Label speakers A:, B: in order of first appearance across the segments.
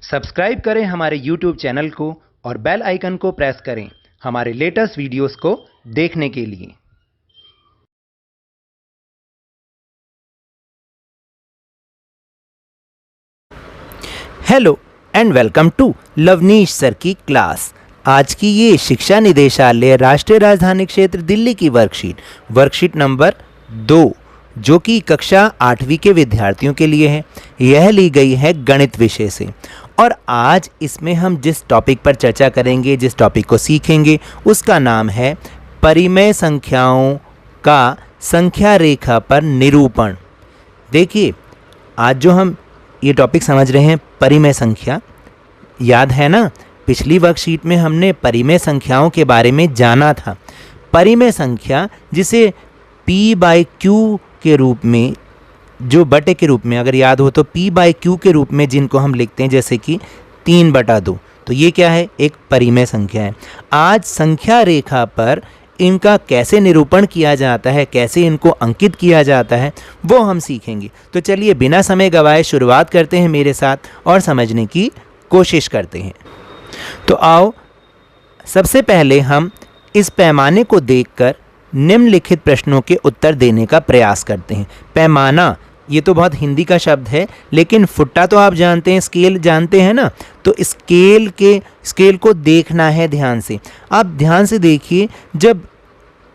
A: Subscribe करें हमारे YouTube channel को और बेल आइकन को प्रेस करें हमारे लेटेस्ट वीडियोस को देखने के लिए।
B: Hello and welcome to Lavneesh sir की क्लास। आज की ये शिक्षा निदेशालय राष्ट्रीय राजधानी क्षेत्र दिल्ली की वर्कशीट नंबर 2 जो कि कक्षा 8वीं के विद्यार्थियों के लिए है। यह ली गई है गणित विषय से और आज इसमें हम जिस टॉपिक पर चर्चा करेंगे, जिस टॉपिक को सीखेंगे, उसका नाम है परिमेय संख्याओं का संख्या रेखा पर निरूपण। देखिए, आज जो हम ये टॉपिक समझ रहे हैं परिमेय संख्या, याद है ना, पिछली वर्कशीट में हमने परिमेय संख्याओं के बारे में जाना था। परिमेय संख्या जिसे p/q के रूप में, जो बटे के रूप में अगर याद हो तो p/q के रूप में जिनको हम लिखते हैं, जैसे कि 3/2, तो ये क्या है, एक परिमेय संख्या है। आज संख्या रेखा पर इनका कैसे निरूपण किया जाता है, कैसे इनको अंकित किया जाता है, वो हम सीखेंगे। तो चलिए बिना समय गवाए शुरुआत करते हैं मेरे साथ और समझने की कोशिश करते हैं। तो आओ सबसे पहले हम इस पैमाने को देखकर निम्नलिखित प्रश्नों के उत्तर देने का प्रयास करते हैं। पैमाना, ये तो बहुत हिंदी का शब्द है, लेकिन फुट्टा तो आप जानते हैं, स्केल जानते हैं ना, तो स्केल को देखना है ध्यान से। आप ध्यान से देखिए, जब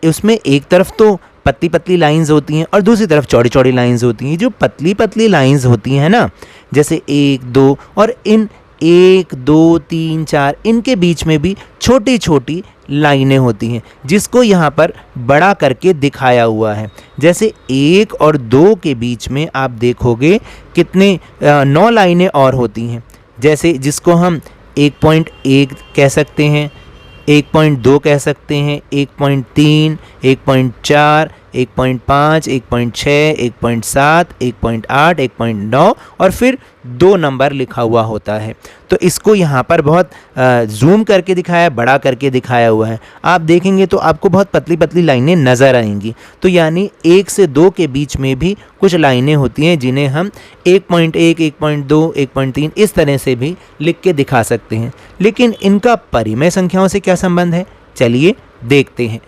B: उसमें एक तरफ तो पतली पतली लाइंस होती हैं और दूसरी तरफ चौड़ी चौड़ी लाइंस होती हैं। जो पतली पतली लाइंस होती हैं ना, जैसे 1, 2 और इन 1, 2, 3, 4 इनके बीच में भी छोटी छोटी लाइनें होती हैं, जिसको यहाँ पर बड़ा करके दिखाया हुआ है। जैसे 1 और 2 के बीच में आप देखोगे कितने 9 लाइनें और होती हैं, जैसे जिसको हम 1.1 कह सकते हैं, 1.2 कह सकते हैं, 1.3, 1.4, 1.5, 1.6, 1.7, 1.8, 1.9 और फिर 2 नंबर लिखा हुआ होता है। तो इसको यहाँ पर बहुत जूम करके दिखाया, बड़ा करके दिखाया हुआ है। आप देखेंगे तो आपको बहुत पतली पतली लाइनें नज़र आएंगी। तो यानी 1 से 2 के बीच में भी कुछ लाइनें होती हैं जिन्हें हम 1.1, 1.2, 1.3 इस तरह से भी लिख के दिखा सकते हैं। लेकिन इनका परिमेय संख्याओं से क्या संबंध है, चलिए देखते हैं।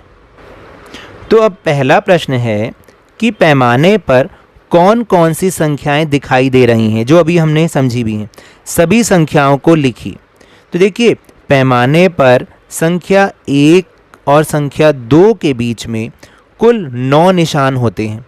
B: तो अब पहला प्रश्न है कि पैमाने पर कौन कौन सी संख्याएं दिखाई दे रही हैं, जो अभी हमने समझी भी हैं। सभी संख्याओं को लिखिए। तो देखिए, पैमाने पर संख्या 1 और संख्या 2 के बीच में कुल 9 निशान होते हैं।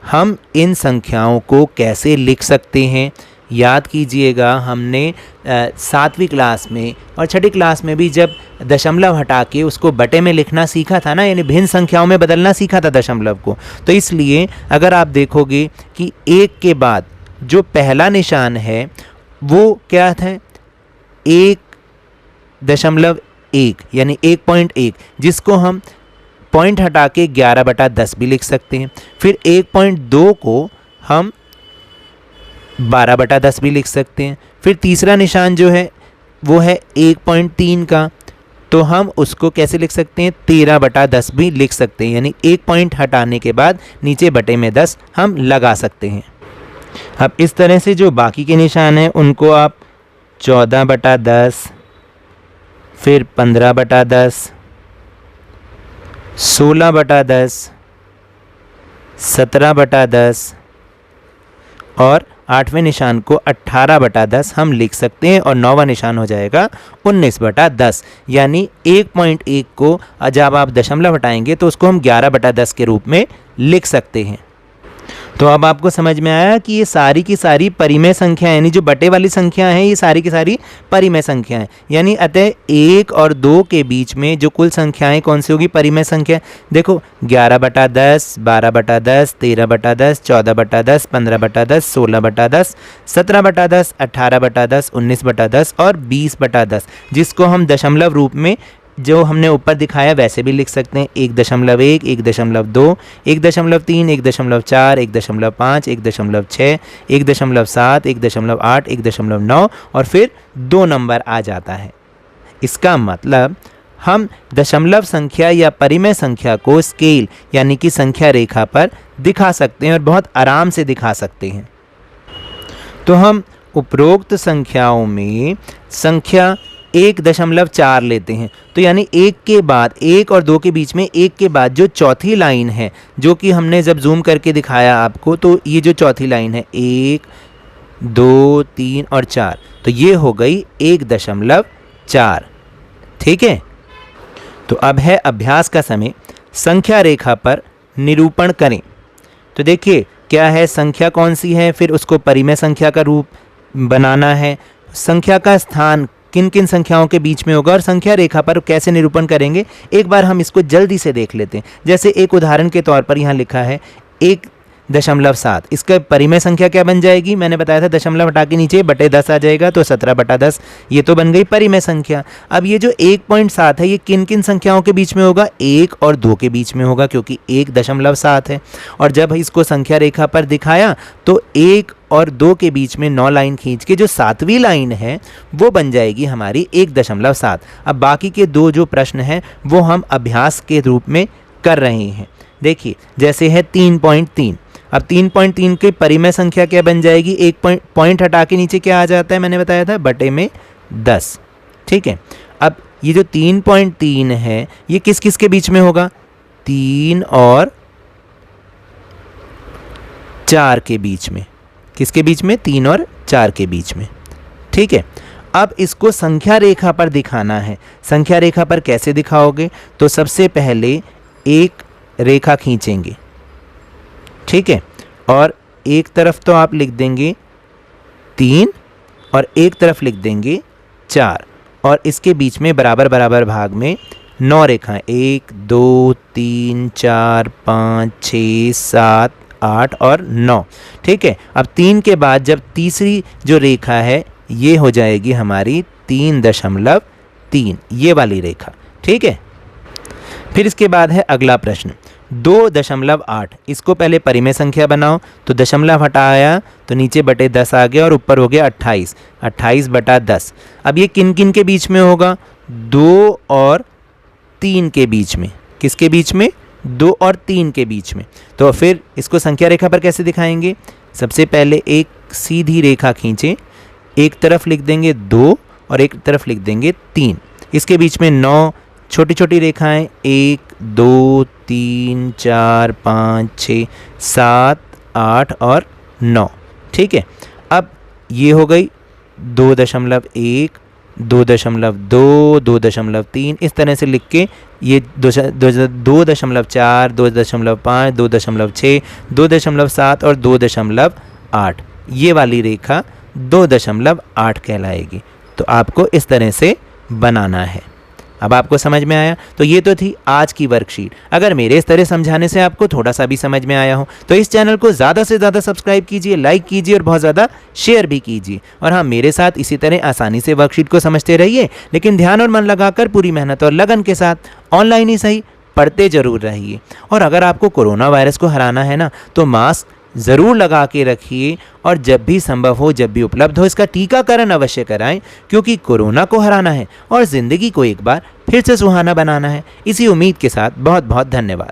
B: हम इन संख्याओं को कैसे लिख सकते हैं, याद कीजिएगा, हमने 7वीं क्लास में और 6ठी क्लास में भी जब दशमलव हटा के उसको बटे में लिखना सीखा था ना, यानी भिन्न संख्याओं में बदलना सीखा था दशमलव को। तो इसलिए अगर आप देखोगे कि 1 के बाद जो पहला निशान है वो क्या है, 1.1 यानी 1.1, जिसको हम पॉइंट हटा के 11/10 भी लिख सकते हैं। फिर 1.2 को हम 12/10 भी लिख सकते हैं। फिर तीसरा निशान जो है वो है 1.3 का, तो हम उसको कैसे लिख सकते हैं, 13/10 भी लिख सकते हैं। यानी 1 पॉइंट हटाने के बाद नीचे बटे में 10 हम लगा सकते हैं। अब इस तरह से जो बाकी के निशान हैं उनको आप 14/10, फिर 15/10, 16/10, 17/10 और 8वें निशान को 18/10 हम लिख सकते हैं और 9वां निशान हो जाएगा 19/10। यानी 1.1 को जब आप दशमलव हटाएंगे तो उसको हम 11/10 के रूप में लिख सकते हैं। तो अब आपको समझ में आया कि ये सारी की सारी परिमेय संख्याएं, यानी जो बटे वाली संख्या हैं, ये सारी की सारी परिमेय संख्याएं। यानी अतः 1 और 2 के बीच में जो कुल संख्याएं कौन सी होगी, परिमेय संख्या। देखो 11/10, 12/10, 13/10, 14/10, 15/10, 16/10, 17/10, 18/10, 19/10 और 20/10, जिसको हम दशमलव रूप में जो हमने ऊपर दिखाया वैसे भी लिख सकते हैं। 1.1, 1.2, 1.3, 1.4, 1.5, 1.6, 1.7, 1.8, 1.9 और फिर 2 नंबर आ जाता है। इसका मतलब हम दशमलव संख्या या परिमेय संख्या को स्केल यानी कि संख्या रेखा पर दिखा सकते हैं और बहुत आराम से दिखा सकते हैं। तो हम उपरोक्त संख्याओं में संख्या 1.4 लेते हैं, तो यानी एक के बाद, 1 और 2 के बीच में एक के बाद जो चौथी लाइन है, जो कि हमने जब जूम करके दिखाया आपको, तो ये जो चौथी लाइन है 1, 2, 3 और 4, तो ये हो गई 1.4। ठीक है, तो अब है अभ्यास का समय। संख्या रेखा पर निरूपण करें। तो देखिए क्या है, संख्या कौन सी है, फिर उसको परिमेय संख्या का रूप बनाना है, संख्या का स्थान किन किन संख्याओं के बीच में होगा और संख्या रेखा पर कैसे निरूपण करेंगे, एक बार हम इसको जल्दी से देख लेते हैं। जैसे एक उदाहरण के तौर पर यहाँ लिखा है 1.7, इसका परिमेय संख्या क्या बन जाएगी, मैंने बताया था दशमलव हटा के नीचे बटे 10 आ जाएगा, तो 17/10, ये तो बन गई परिमेय संख्या। अब ये जो 1.7 है ये किन किन संख्याओं के बीच में होगा, 1 और 2 के बीच में होगा, क्योंकि 1.7 है। और जब इसको संख्या रेखा पर दिखाया तो 1 और 2 के बीच में 9 लाइन खींच के जो 7वीं लाइन है वो बन जाएगी हमारी 1.7। अब बाकी के दो जो प्रश्न हैं वो हम अभ्यास के रूप में कर रहे हैं। देखिए जैसे है 3.3, अब 3.3 की परिमेय संख्या क्या बन जाएगी, एक पॉइंट हटा के नीचे क्या आ जाता है, मैंने बताया था बटे में 10। ठीक है, अब ये जो 3.3 है ये किस किस के बीच में होगा, 3 और 4 के बीच में। किसके बीच में, 3 और 4 के बीच में। ठीक है, अब इसको संख्या रेखा पर दिखाना है। संख्या रेखा पर कैसे दिखाओगे, तो सबसे पहले एक रेखा खींचेंगे। ठीक है, और एक तरफ तो आप लिख देंगे 3 और एक तरफ लिख देंगे 4, और इसके बीच में बराबर बराबर भाग में 9 रेखाएं, 1 2 3 4 5 6 7 8 और 9। ठीक है, अब 3 के बाद जब तीसरी जो रेखा है ये हो जाएगी हमारी 3.3, ये वाली रेखा। ठीक है, फिर इसके बाद है अगला प्रश्न 2.8, इसको पहले परिमेय संख्या बनाओ, तो दशमलव हटाया तो नीचे बटे 10 आ गया और ऊपर हो गया 28, 28/10। अब ये किन किन के बीच में होगा, 2 और 3 के बीच में। किसके बीच में, 2 और 3 के बीच में। तो फिर इसको संख्या रेखा पर कैसे दिखाएंगे, सबसे पहले एक सीधी रेखा खींचे, एक तरफ लिख देंगे 2 और एक तरफ लिख देंगे 3, इसके बीच में 9 छोटी छोटी रेखाएं, 1 2 3 4 5 6 7 8 और 9। ठीक है, अब ये हो गई 2.1 2.2 2.3, इस तरह से लिख के ये 2.4 2.5 2.6 2.7 और 2.8, ये वाली रेखा 2.8 कहलाएगी। तो आपको इस तरह से बनाना है। अब आपको समझ में आया, तो ये तो थी आज की वर्कशीट। अगर मेरे इस तरह समझाने से आपको थोड़ा सा भी समझ में आया हो तो इस चैनल को ज़्यादा से ज़्यादा सब्सक्राइब कीजिए, लाइक कीजिए और बहुत ज़्यादा शेयर भी कीजिए। और हाँ, मेरे साथ इसी तरह आसानी से वर्कशीट को समझते रहिए, लेकिन ध्यान और मन लगाकर पूरी मेहनत और लगन के साथ ऑनलाइन ही सही पढ़ते जरूर रहिए। और अगर आपको कोरोना वायरस को हराना है ना, तो मास्क ज़रूर लगा के रखिए और जब भी संभव हो, जब भी उपलब्ध हो, इसका टीकाकरण अवश्य कराएं, क्योंकि कोरोना को हराना है और ज़िंदगी को एक बार फिर से सुहाना बनाना है। इसी उम्मीद के साथ बहुत बहुत धन्यवाद।